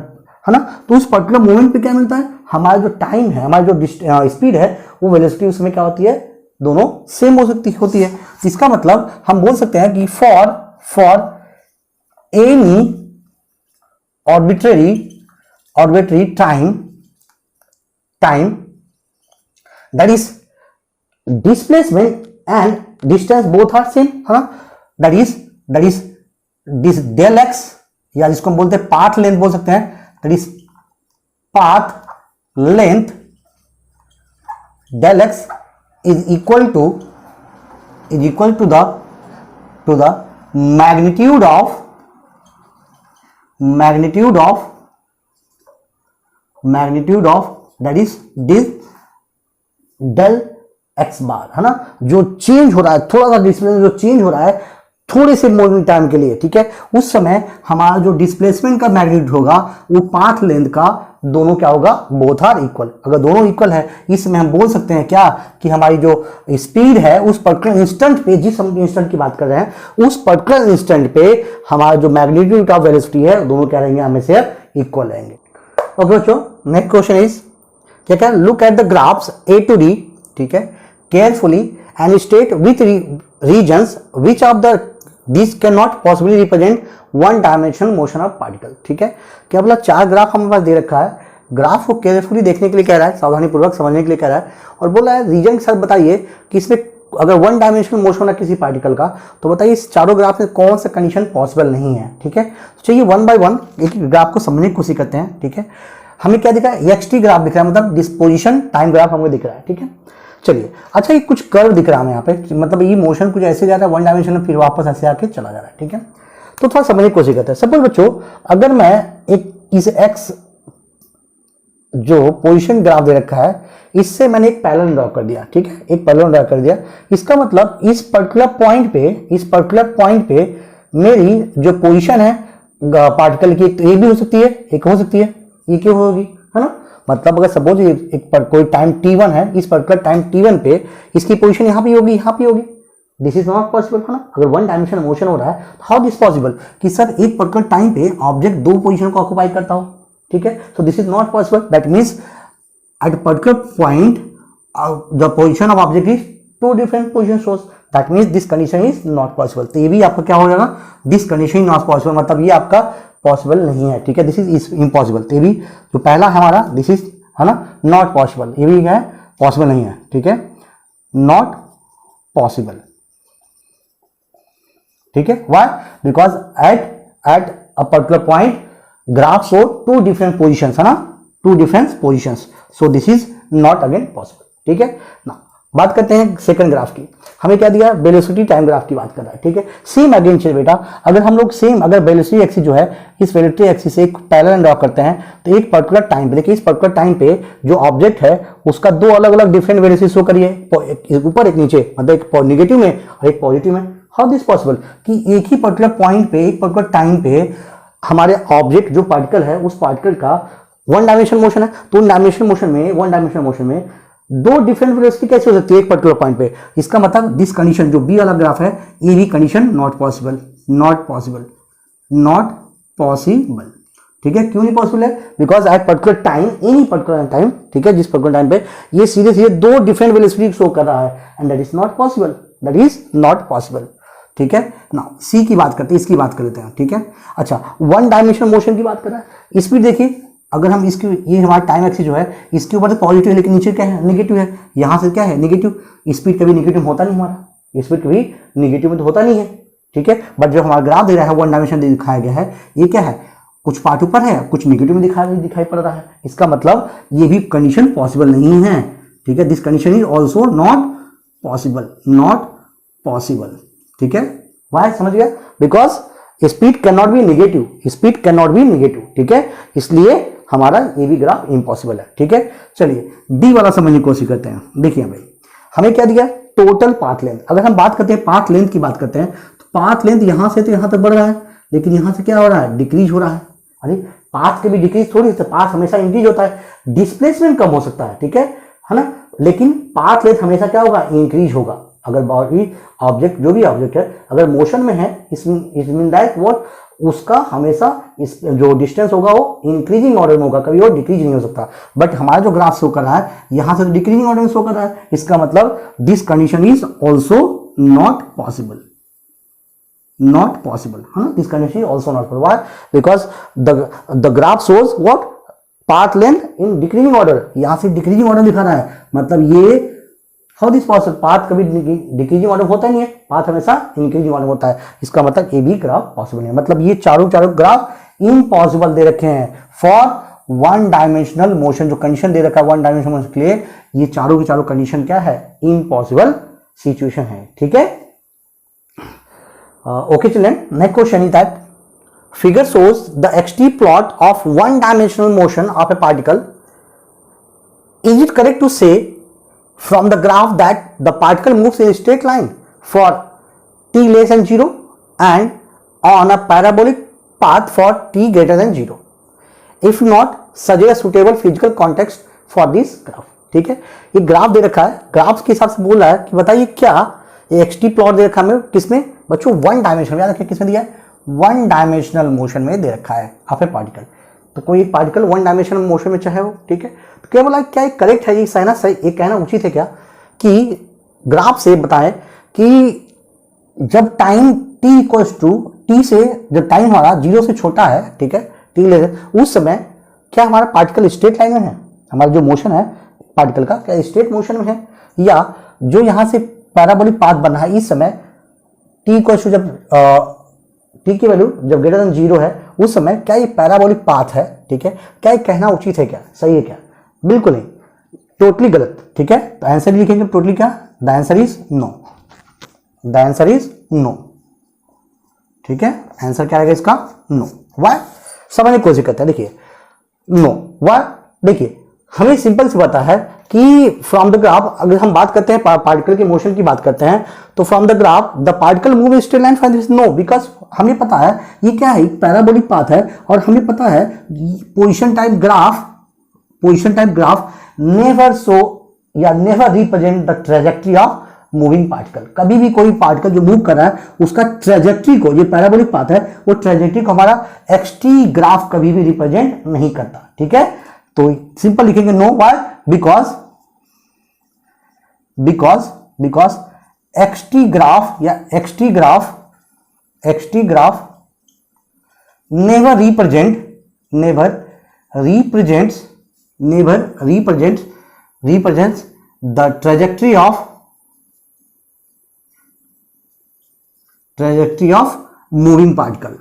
है ना, तो उस पर्टिकुलर मोमेंट पे क्या मिलता है, हमारा जो टाइम है, हमारी जो स्पीड है, वो वेलोसिटी उसमें क्या होती है, दोनों सेम हो सकती होती है। इसका मतलब हम बोल सकते हैं कि for any arbitrary time that is displacement and distance both are same, है ना, that is this del x, या जिसको हम बोलते हैं पाथ लेंथ बोल सकते हैं, that is path length del x is equal to the magnitude of that is this del x बार, है ना, जो चेंज हो रहा है, थोड़ा सा डिस्प्लेसमेंट जो चेंज हो रहा है थोड़े से मोमेंट टाइम के लिए, ठीक है, उस समय हमारा जो डिस्प्लेसमेंट का मैग्नीट्यूड होगा वो पाथ लेंथ का दोनों क्या होगा, बोथ आर इक्वल। अगर दोनों इक्वल है, इसमें हम बोल सकते हैं क्या कि हमारी जो स्पीड है उस पर्टिकुलर इंस्टेंट पे, जिस हम इंस्टेंट की बात कर रहे हैं उस पर्टिकुलर इंस्टेंट पे हमारा जो मैग्नीट्यूड ऑफ वेलोसिटी है दोनों क्या रहेंगे, हमें से इक्वल रहेंगे। ओके बच्चों, नेक्स्ट क्वेश्चन इज क्या क्या, look at the graphs a to d, ठीक है, carefully and state with reasons which of the this can not possibly represent one dimensional motion of particle. ठीक है, क्या बोला, 4 ग्राफ हमारे पास दे रखा है, ग्राफ को केयरफुली देखने के लिए कह रहा है, सावधानी पूर्वक समझने के लिए कह रहा है, और बोला है रीजन के साथ बताइए कि इसमें अगर वन डायमेंशनल मोशन होना किसी पार्टिकल का, तो बताइए इस चारों ग्राफ में कौन सा कंडीशन पॉसिबल नहीं है। ठीक है, तो चलिए वन बाय वन एक ग्राफ को समझने की कोशिश करते हैं। ठीक है, हमें क्या दिख रहा है, एक्सटी ग्राफ दिख रहा है, मतलब डिस्पोजिशन टाइम ग्राफ हमें दिख रहा है। ठीक है, चलिए, अच्छा ये कुछ कर्व दिख रहा है हमें यहाँ पे, मतलब ये मोशन कुछ ऐसे जा रहा है वन डायमेंशन में, फिर वापस ऐसे आके चला जा रहा है। ठीक है, तो थोड़ा समझने की कोशिश करते हैं। सपोज बच्चों, अगर मैं एक इस एक्स जो पोजीशन ग्राफ दे रखा है, इससे मैंने एक पैरेलल ड्रॉ कर दिया। ठीक है, एक पैरेलल ड्रॉ कर दिया, इसका मतलब इस पर्टिकुलर पॉइंट पे मेरी जो पोजीशन है पार्टिकल की, एक तो ये भी हो सकती है, एक हो सकती है, ये क्यों होगी, है ना। मतलब अगर सपोज एक पर कोई टाइम t1 है, इस पर्टिकुलर टाइम t1 पे इसकी पोजीशन यहाँ पे होगी, यहाँ पे होगी, दिस इज नॉट पॉसिबल, है ना। अगर वन डायमेंशनल मोशन हो रहा है, हाउ दिस पॉसिबल कि सर एक पर्टिकुलर टाइम पे ऑब्जेक्ट 2 पोजीशन को ऑक्युपाई करता हो। ठीक है, so this is not possible, that means at a particular point the position of object is 2 different position source, that means this condition is not possible। तो ये भी आपका क्या हो जाएगा, this condition is not possible, मतलब ये आपका पॉसिबल नहीं है। ठीक है, दिस इज इम्पॉसिबल, तो ये भी जो पहला है हमारा, दिस इज, है ना, नॉट पॉसिबल, ये भी है पॉसिबल नहीं है। ठीक है, नॉट पॉसिबल। ठीक है, why, because at a particular point graph show 2 different positions, है ना, 2 different positions, so this is not again possible. ठीक है ना, बात करते हैं सेकंड ग्राफ की। हमें क्या दिया, वेलोसिटी टाइम ग्राफ की बात कर रहा है। ठीक है, सेम अगेन चलिए बेटा, अगर हम लोग सेम अगर वेलोसिटी एक्सिस जो है, इस वेलोसिटी एक्सिस से एक पैरेलल ड्रॉ करते हैं, तो एक पर्टिकुलर टाइम पे देखिए, इस पर्टिकुलर टाइम पे जो ऑब्जेक्ट है उसका 2 अलग अलग डिफरेंट वेलोसिटी शो करिए, एक ऊपर एक नीचे, मतलब एक नेगेटिव में और एक पॉजिटिव में। हाउ दिस पॉसिबल कि एक ही पर्टिकुलर पॉइंट पे, एक पर्टिकुलर टाइम पे हमारे ऑब्जेक्ट जो पार्टिकल है, उस पार्टिकल का वन डायमेंशनल मोशन है, तो वन डायमेंशनल मोशन में 2 डिफरेंट वेलोसिटी कैसे हो सकती है एक पर्टिकुलर पॉइंट पे। इसका मतलब दिस कंडीशन जो बी वाला ग्राफ है, ये भी कंडीशन नॉट पॉसिबल। ठीक है, क्यों नहीं पॉसिबल है, because at particular time, any particular time, ठीक है, जिस पर्टिकुलर टाइम पे ये सीधे 2 डिफरेंट वेलोसिटी शो कर रहा है, and that is not possible. ठीक है ना, सी की बात करते हैं, इसकी बात कर लेते हैं। ठीक है, अच्छा, वन डायमेंशनल मोशन की बात कर रहा है, स्पीड देखिए, अगर हम इसकी, ये हमारा टाइम एक्सिस जो है, इसके ऊपर तो पॉजिटिव है, लेकिन नीचे क्या है, नेगेटिव है, यहाँ से क्या है, नेगेटिव। स्पीड कभी नेगेटिव होता नहीं, हमारा स्पीड कभी नेगेटिव में तो होता नहीं है। ठीक है, बट जो हमारा ग्राफ दे रहा है, वन डायमेंशन दिखाया गया है, ये क्या है, कुछ पार्ट ऊपर है, कुछ नेगेटिव में दिखाई पड़ रहा है। इसका मतलब ये भी कंडीशन पॉसिबल नहीं है। ठीक है, this condition is also not possible. ठीक है, वाई, समझ गया, because speed can not be negative. ठीक है, इसलिए हमारा ये भी ग्राफ इम्पॉसिबल है। ठीक है, चलिए डी वाला समझने की कोशिश करते हैं। देखिए भाई, हमें क्या दिया, टोटल पाथ लेंथ। अगर हम बात करते हैं पाथ लेंथ की बात करते हैं, तो पाथ लेंथ यहां से तो यहां तक बढ़ रहा है, लेकिन यहां से क्या हो रहा है, डिक्रीज हो रहा है। अरे पाथ के भी डिक्रीज थोड़ी, पाथ हमेशा इंक्रीज होता है, डिस्प्लेसमेंट कम हो सकता है। ठीक है ना, लेकिन पाथ लेंथ हमेशा क्या होगा, इंक्रीज होगा। अगर बॉडी ऑब्जेक्ट, जो भी ऑब्जेक्ट है, अगर मोशन में है, इसमें दैट व्हाट, उसका हमेशा इस जो डिस्टेंस होगा वो इंक्रीजिंग ऑर्डर में होगा, कभी वो डिक्रीज नहीं हो सकता। बट हमारा जो ग्राफ शो कर रहा है, यहां से डिक्रीजिंग ऑर्डर में शो कर रहा है, इसका मतलब this condition is also not possible, है ना। This condition is also not possible, why, because the graph shows what, path length in decreasing order, यहां से डिक्रीजिंग ऑर्डर दिखा रहा है, मतलब ये हाउ दिस पॉसिबल, पाथ कभी डिक्रीजिंग ऑर्डर होता नहीं है, पाथ हमेशा इंक्रीजिंग ऑर्डर होता है। इसका मतलब ये भी ग्राफ पॉसिबल नहीं है, मतलब ये चारों ग्राफ इम्पॉसिबल दे रखे हैं फॉर वन डायमेंशनल मोशन। जो कंडीशन दे रखा है वन डायमेंशनल मोशन के लिए, ये चारों की चारों कंडीशन क्या है, इम्पॉसिबल सिचुएशन है। ठीक है, okay children, next question is that figure shows the x t plot of one dimensional motion of a particle. Is it correct to say from the graph that the particle moves in a straight line for t less than 0 and on a parabolic path for t greater than 0? If not, suggest suitable physical context for this graph. ठीक है, ये graph दे रखा है, graph के हिसाब से बोल रहा है कि बताइए क्या ये एक्सटी प्लॉट दे रखा है किसमें बच्चों, वन डायमेंशनल, याद रखिए किसमें दिया है, वन डायमेंशनल मोशन में दे रखा है ऑफ ए पार्टिकल। तो कोई पार्टिकल वन डायमेंशन मोशन में चाहे वो, ठीक है। तो क्या बोला, क्या ये करेक्ट है, ये सहना सही, ये कहना उचित है क्या कि ग्राफ से बताएं कि जब time t equals to t से, जब टाइम हमारा 0 से छोटा है, ठीक है, t ले उस समय क्या हमारा पार्टिकल स्ट्रेट लाइन में है, हमारा जो मोशन है पार्टिकल का क्या स्ट्रेट मोशन में है, या जो यहां से पैराबोलिक पाथ बना है इस समय t इक्वल्स टू जब t की वैल्यू जब ग्रेटर देन 0 है उस समय क्या ये पैराबोलिक पाथ है, ठीक है। क्या ये कहना उचित है, क्या सही है क्या? बिल्कुल नहीं, टोटली गलत, ठीक है। तो आंसर लिखेंगे टोटली क्या, the answer is no, the answer is no, ठीक है। आंसर क्या आएगा इसका, नो। वाई, समझने की कोशिश करते हैं, देखिए नो वाई, देखिए हमें सिंपल सी पता है कि फ्रॉम द ग्राफ, अगर हम बात करते हैं पार्टिकल के मोशन की बात करते हैं तो from the graph the particle move in straight line, find this no, because हमें पता है ये क्या है, पैराबोलिक पाथ है और हमें पता है position type graph never show या never represent the trajectory of moving particle. कभी भी कोई पार्टिकल जो मूव कर रहा है उसका ट्रेजेक्टरी को, ये पैराबोलिक पाथ है, वो ट्रेजेक्टरी को हमारा एक्सटी ग्राफ कभी भी रिप्रेजेंट नहीं करता, ठीक है। तो सिंपल लिखेंगे no, why, because XT graph या XT graph never represents the trajectory of moving particle,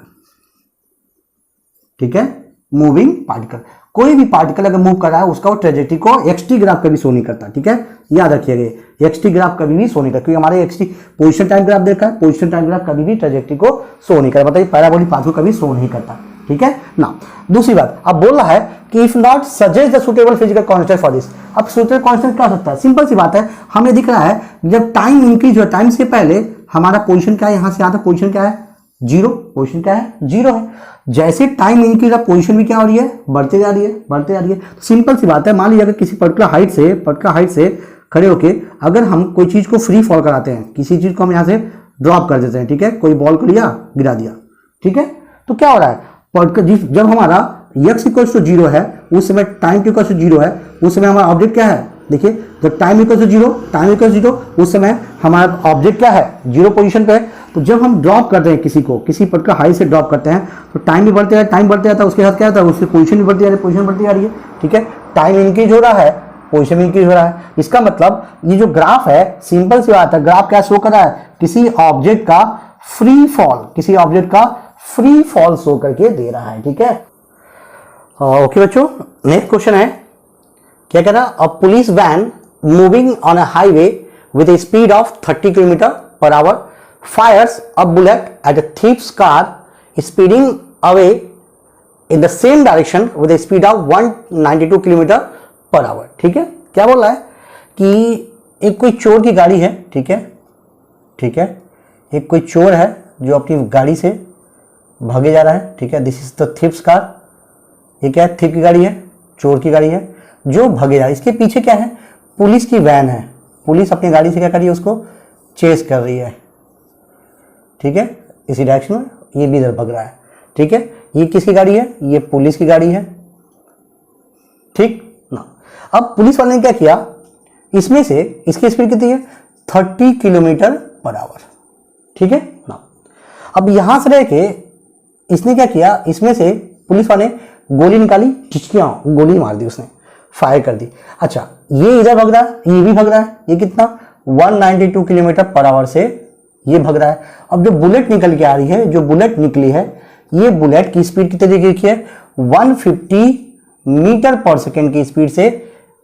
ठीक है। मूविंग पार्टिकल, कोई भी पार्टिकल अगर मूव कर रहा है उसका वो ट्रेजेक्टरी को एक्सटी ग्राफ कभी शो नहीं करता, ठीक है, याद रखिएगा। एक्सटी ग्राफ कभी भी शो नहीं करता, क्योंकि हमारे एक्सटी पोजीशन टाइम ग्राफ देखा है, पोजीशन टाइम ग्राफ कभी भी ट्रेजेक्टरी को शो नहीं करता, बताइए पैराबोलिक पाथ को कभी शो नहीं करता, ठीक है ना। दूसरी बात, अब बोल रहा है कि if not suggest the suitable physical constant for this. अब सुटेबल कांस्टेंट क्या हो सकता है, सिंपल सी बात है, हमें दिख रहा है जब टाइम इंक्रीज हो, टाइम से पहले हमारा पोजीशन क्या है, यहां से यहां तक पोजीशन क्या है, 0, पोजीशन क्या है, 0 है। जैसे टाइम इंक्रीज है पोजीशन भी क्या हो रही है, बढ़ते जा रही है। तो सिंपल सी बात है, मान लीजिए अगर किसी पर्टिकुलर हाइट से खड़े होके अगर हम कोई चीज को फ्री फॉल कराते हैं, किसी चीज को हम यहां से ड्रॉप कर देते हैं, ठीक है, कोई बॉल को लिया गिरा दिया, ठीक है, तो क्या हो रहा है, जब हमारा x इक्वल टू 0 है उस समय टाइम इक्वल टू 0 है, उस समय हमारा ऑब्जेक्ट क्या है, देखिए जब टाइम इक्वल टू 0 उस समय हमारा ऑब्जेक्ट क्या है, 0 पोजीशन पे है। तो जब हम ड्रॉप करते हैं किसी पर्टिकुलर हाइट से ड्रॉप करते हैं तो टाइम भी बढ़ते हैं, टाइम बढ़ते जाता है, उसके साथ क्या होता है, उसकी पोजीशन भी बढ़ती जा रही है, ठीक है। टाइम इंक्रीज हो रहा है, पोजीशन इंक्रीज हो रहा है, इसका मतलब ये जो ग्राफ है, सिंपल सी बात है, ग्राफ क्या शो कर रहा है, किसी ऑब्जेक्ट का फ्री फॉल शो करके दे रहा है, ठीक है। ओके बच्चों, नेक्स्ट क्वेश्चन है, क्या कह रहा है, a police van moving on a highway with a speed of 30 km/h fires a bullet at a thief's car speeding away in the same direction with a speed of 192 km/h, ठीक है। क्या बोल रहा है कि एक कोई चोर की गाड़ी है, ठीक है, एक कोई चोर है जो अपनी गाड़ी से भागे जा रहा है, ठीक है, this is the thieves car. ये क्या है, थीफ की गाड़ी है, चोर की गाड़ी है जो भागे जा रहा है। इसके पीछे क्या है, पुलिस की वैन है, पुलिस अपनी गाड़ी से क्या कर रही है, उसको चेस कर रही है, ठीक है, इसी डायरेक्शन में, ये भी इधर भाग रहा है, ठीक है। ये किसकी गाड़ी है, ये पुलिस की गाड़ी है, ठीक ना। अब पुलिस वाले ने क्या किया, इसमें से इसकी स्पीड कितनी है, 30 km/h, ठीक है ना। अब यहां से रह के इसने क्या किया, इसमें से पुलिस वाले गोली निकाली, टिचकियां गोली मार दी, उसने फायर कर दी। अच्छा, ये इधर भाग रहा है, ये भी भाग रहा है, ये कितना 192 km/h से ये भाग रहा है। अब जो बुलेट निकल के आ रही है, जो बुलेट निकली है, ये बुलेट की स्पीड कितने तरीके की है, 150 मीटर/सेकेंड की स्पीड से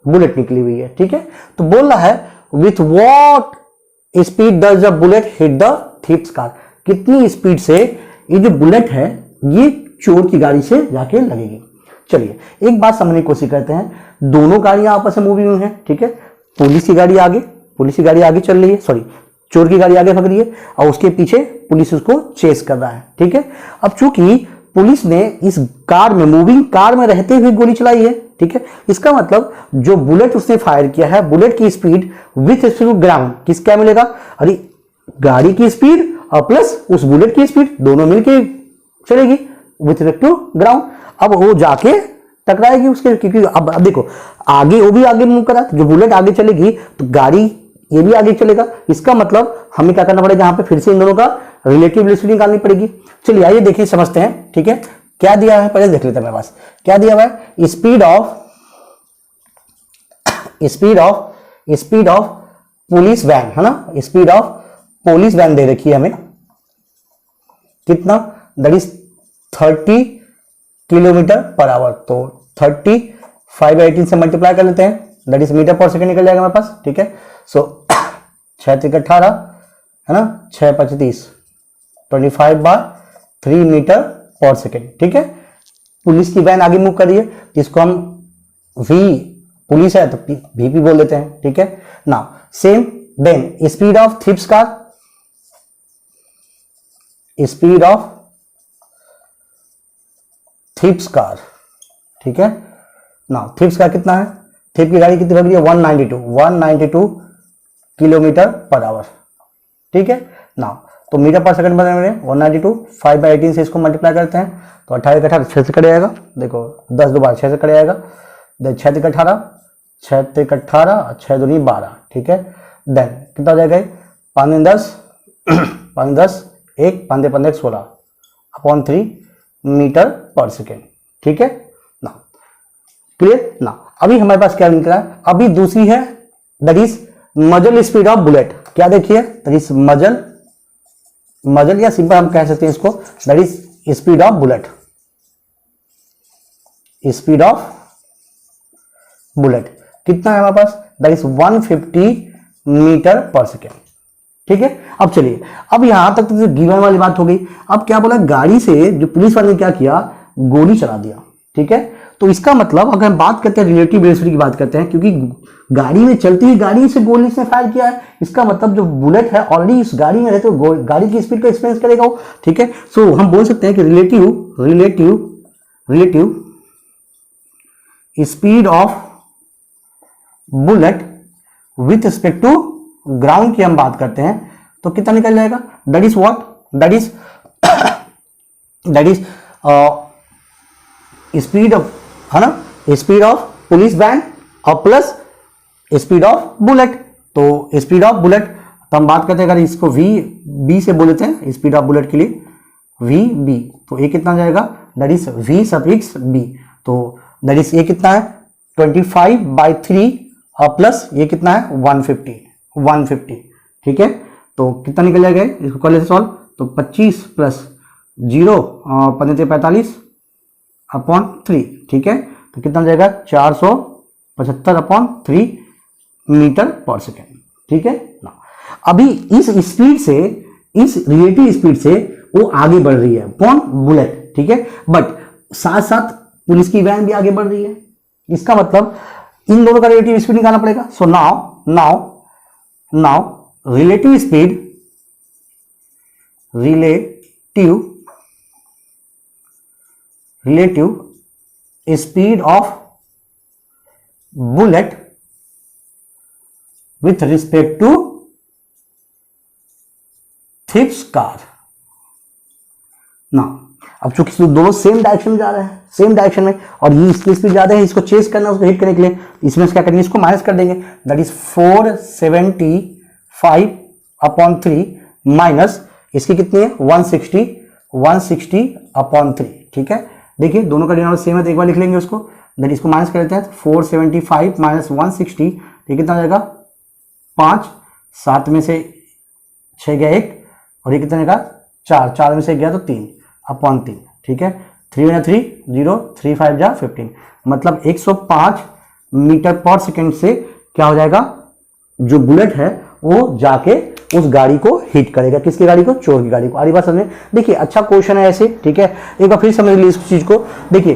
बुलेट निकली हुई है, ठीक है। तो बोल रहा है with what speed does the bullet hit the thieves car, कितनी स्पीड से ये जो बुलेट है ये चोर की गाड़ी से जाके लगेगी। चलिए एक बात समझने की कोशिश करते हैं, दोनों गाड़ियां आपस में मूव हुई हैं, ठीक है, पुलिस की गाड़ी आगे चल रही है, सॉरी चोर की गाड़ी आगे भाग रही है और उसके पीछे पुलिस उसको चेस कर रहा है, ठीक है। अब चूंकि पुलिस ने इस कार में, मूविंग कार में रहते हुए गोली चलाई है, ठीक है, इसका मतलब जो बुलेट उसने फायर किया है, बुलेट की स्पीड विथ स्पीड ग्राउंड किसका मिलेगा, अरे गाड़ी की स्पीड और प्लस उस बुलेट की स्पीड दोनों मिलके चलेगी, विथ रिस्पेक्ट टू ग्राउंड। अब वो जाके टकराएगी उसके, क्योंकि अब देखो आगे वो भी आगे मूव करा, जो बुलेट आगे चलेगी तो गाड़ी ये भी आगे चलेगा। इसका मतलब हमें क्या करना पड़ेगा, यहाँ पे फिर से इन दोनों का रिलेटिव वेलोसिटी निकालनी पड़ेगी। चलिए आइए देखिए समझते हैं, ठीक है क्या दिया है पहले देख लेते हैं मेरे पास क्या दिया हुआ है। स्पीड ऑफ पुलिस वैन है ना, speed of police when they रखी है हमें कितना, that is 30 kilometre per our. तो 35/18 से मल्टीप्लाई कर लेते हैं, दैट इज मीटर पर सेकंड निकल जाएगा हमारे पास, ठीक है। सो 6×3=18 है ना, 6×5=30, 25/3 मीटर पर सेकेंड, ठीक है। पुलिस की वैन आगे मूव कर रही है, जिसको हम वी पुलिस है तो वीपी बोल देते हैं, ठीक है। Now same then speed of thief's car, speed of thief's car, ठीक है। नाउ थीफ्स कार कितना है, थीफ की गाड़ी कितनी भाग रही है 192 किलोमीटर पर आवर, ठीक है। नाउ तो मीटर पर सेकंड बने 192, 5/18 से इसको मल्टीप्लाई करते हैं तो 18×18 6 से कट जाएगा, देखो 10 दोबारा 6 से कट जाएगा, 6×18 6×18 6×2=12, ठीक है। देन कितना हो जाएगा 5×10 5×10 1 5×15 16 अपॉन 3 मीटर पर सेकेंड, ठीक है ना, क्लियर ना। अभी हमारे पास क्या निकला है, अभी दूसरी है दैट इज मजल स्पीड ऑफ बुलेट। क्या देखिए दैट इज मजल या सिंपल हम कह सकते हैं इसको, that is speed of bullet, speed of bullet कितना है हमारे पास, दैट इज 150 मीटर पर सेकेंड, ठीक है। अब चलिए, अब यहां तक तो गिवन वाली बात हो गई। अब क्या बोला, गाड़ी से जो पुलिस वाले ने क्या किया, गोली चला दिया, ठीक है। तो इसका मतलब अगर हम बात करते हैं रिलेटिव वेलोसिटी की बात करते हैं, क्योंकि गाड़ी में चलती हुई गाड़ी से गोली से फायर किया है, इसका मतलब जो बुलेट है ऑलरेडी इस गाड़ी में रहते तो गाड़ी की स्पीड को एक्सपीरियंस करेगा वो, ठीक है। सो हम बोल सकते हैं कि relative speed of bullet with respect to ground की हम बात करते हैं तो कितना निकल जाएगा, that is what, that is speed of है ना, स्पीड ऑफ पुलिस वैन और प्लस स्पीड ऑफ बुलेट। तो स्पीड ऑफ बुलेट तो हम बात करते हैं, अगर इसको वी बी से बोल देते हैं स्पीड ऑफ बुलेट के लिए वी बी, तो ये कितना जाएगा, that is v suffix b. तो दैट इज ये कितना है 25/3 और प्लस ये कितना है 150, ठीक है। तो कितना निकल जाएगा इसको कर लेते सॉल्व, तो 25 + 0 और 45 अपॉन 3, ठीक है। तो कितना जाएगा 475/3 मीटर पर सेकेंड, ठीक है ना। अभी इस स्पीड से, इस रिलेटिव स्पीड से वो आगे बढ़ रही है, कौन, बुलेट, ठीक है। बट साथ साथ पुलिस की वैन भी आगे बढ़ रही है, इसका मतलब इन दोनों का रिलेटिव स्पीड निकालना पड़ेगा। So now relative speed of bullet with respect to thief's car. ना अब चूंकि दोनों सेम डायरेक्शन में जा रहे हैं, सेम डायरेक्शन में, और ये इसकी स्पीड ज्यादा है, इसको चेस करना, उसको हिट करने के लिए इसमें से क्या करेंगे, इसको माइनस कर देंगे, दैट इज 475/3 माइनस इसकी कितनी है 160/3, ठीक है। देखिए दोनों का डिनोमिनेटर सेम है तो एक बार लिख लेंगे उसको, दैट इसको माइनस कर लेते हैं, 475 - 160, ये कितना जाएगा 5, 7 में से 6 गया 1, और ये कितना जाएगा 4 में से गया तो 3/3, ठीक है। 3 × 3 0, 3 × 5 = 15, मतलब 105 मीटर पर सेकेंड से क्या हो जाएगा, जो बुलेट है वो जाके उस गाड़ी को हिट करेगा, किसकी गाड़ी को, चोर की गाड़ी को। आरी बात समझे, देखिए अच्छा क्वेश्चन है ऐसे, ठीक है। एक बार फिर समझ लीजिए इस चीज को, देखिए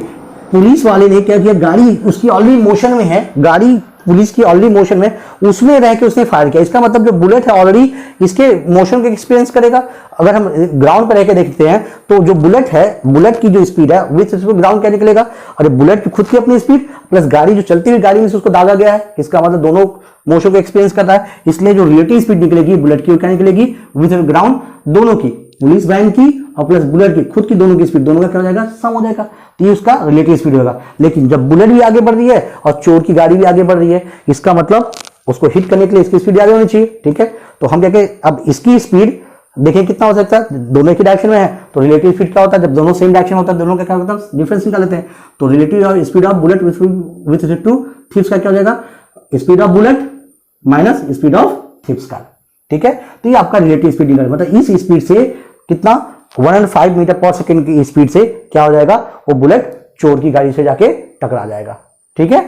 पुलिस वाले ने क्या किया, गाड़ी उसकी ऑलरेडी मोशन में है, गाड़ी पुलिस की ऑलरेडी मोशन में, उसमें रह के उसने फायर किया। इसका मतलब जो बुलेट है ऑलरेडी इसके मोशन को एक्सपीरियंस करेगा। अगर हम ग्राउंड पर रह के देखते हैं तो जो बुलेट है, बुलेट की जो स्पीड है विथ ग्राउंड क्या निकलेगा, और बुलेट की खुद की अपनी स्पीड प्लस गाड़ी जो चलती हुई गाड़ी में से उसको दागा गया है, इसका मतलब दोनों मोशन को एक्सपीरियंस करता है, इसलिए जो रिलेटिव स्पीड निकलेगी बुलेट की क्या निकलेगी, विथ ग्राउंड दोनों की पुलिस वैन की और प्लस बुलेट की खुद की दोनों की स्पीड, दोनों का क्या हो जाएगा, सम हो जाएगा, तो ये उसका रिलेटिव स्पीड होगा। लेकिन जब बुलेट भी आगे बढ़ रही है और चोर की गाड़ी भी आगे बढ़ रही है, इसका मतलब उसको हिट करने के लिए इसकी स्पीड आगे होनी चाहिए, ठीक है। तो हम क्या कहें, अब इसकी स्पीड देखिए कितना हो सकता है, दोनों की डायरेक्शन में है, तो रिलेटिव स्पीड क्या होता है, जब दोनों सेम डायरेक्शन होता है दोनों का क्या होता है, डिफरेंस निकाल लेते हैं। तो relative speed of bullet with respect to thieves का क्या हो जाएगा, speed of bullet minus speed of thieves का, ठीक है। तो ये आपका रिलेटिव स्पीड निकाल, मतलब इस स्पीड से कितना 105 मीटर पर सेकेंड की स्पीड से क्या हो जाएगा, वो बुलेट चोर की गाड़ी से जाके टकरा जाएगा, ठीक है।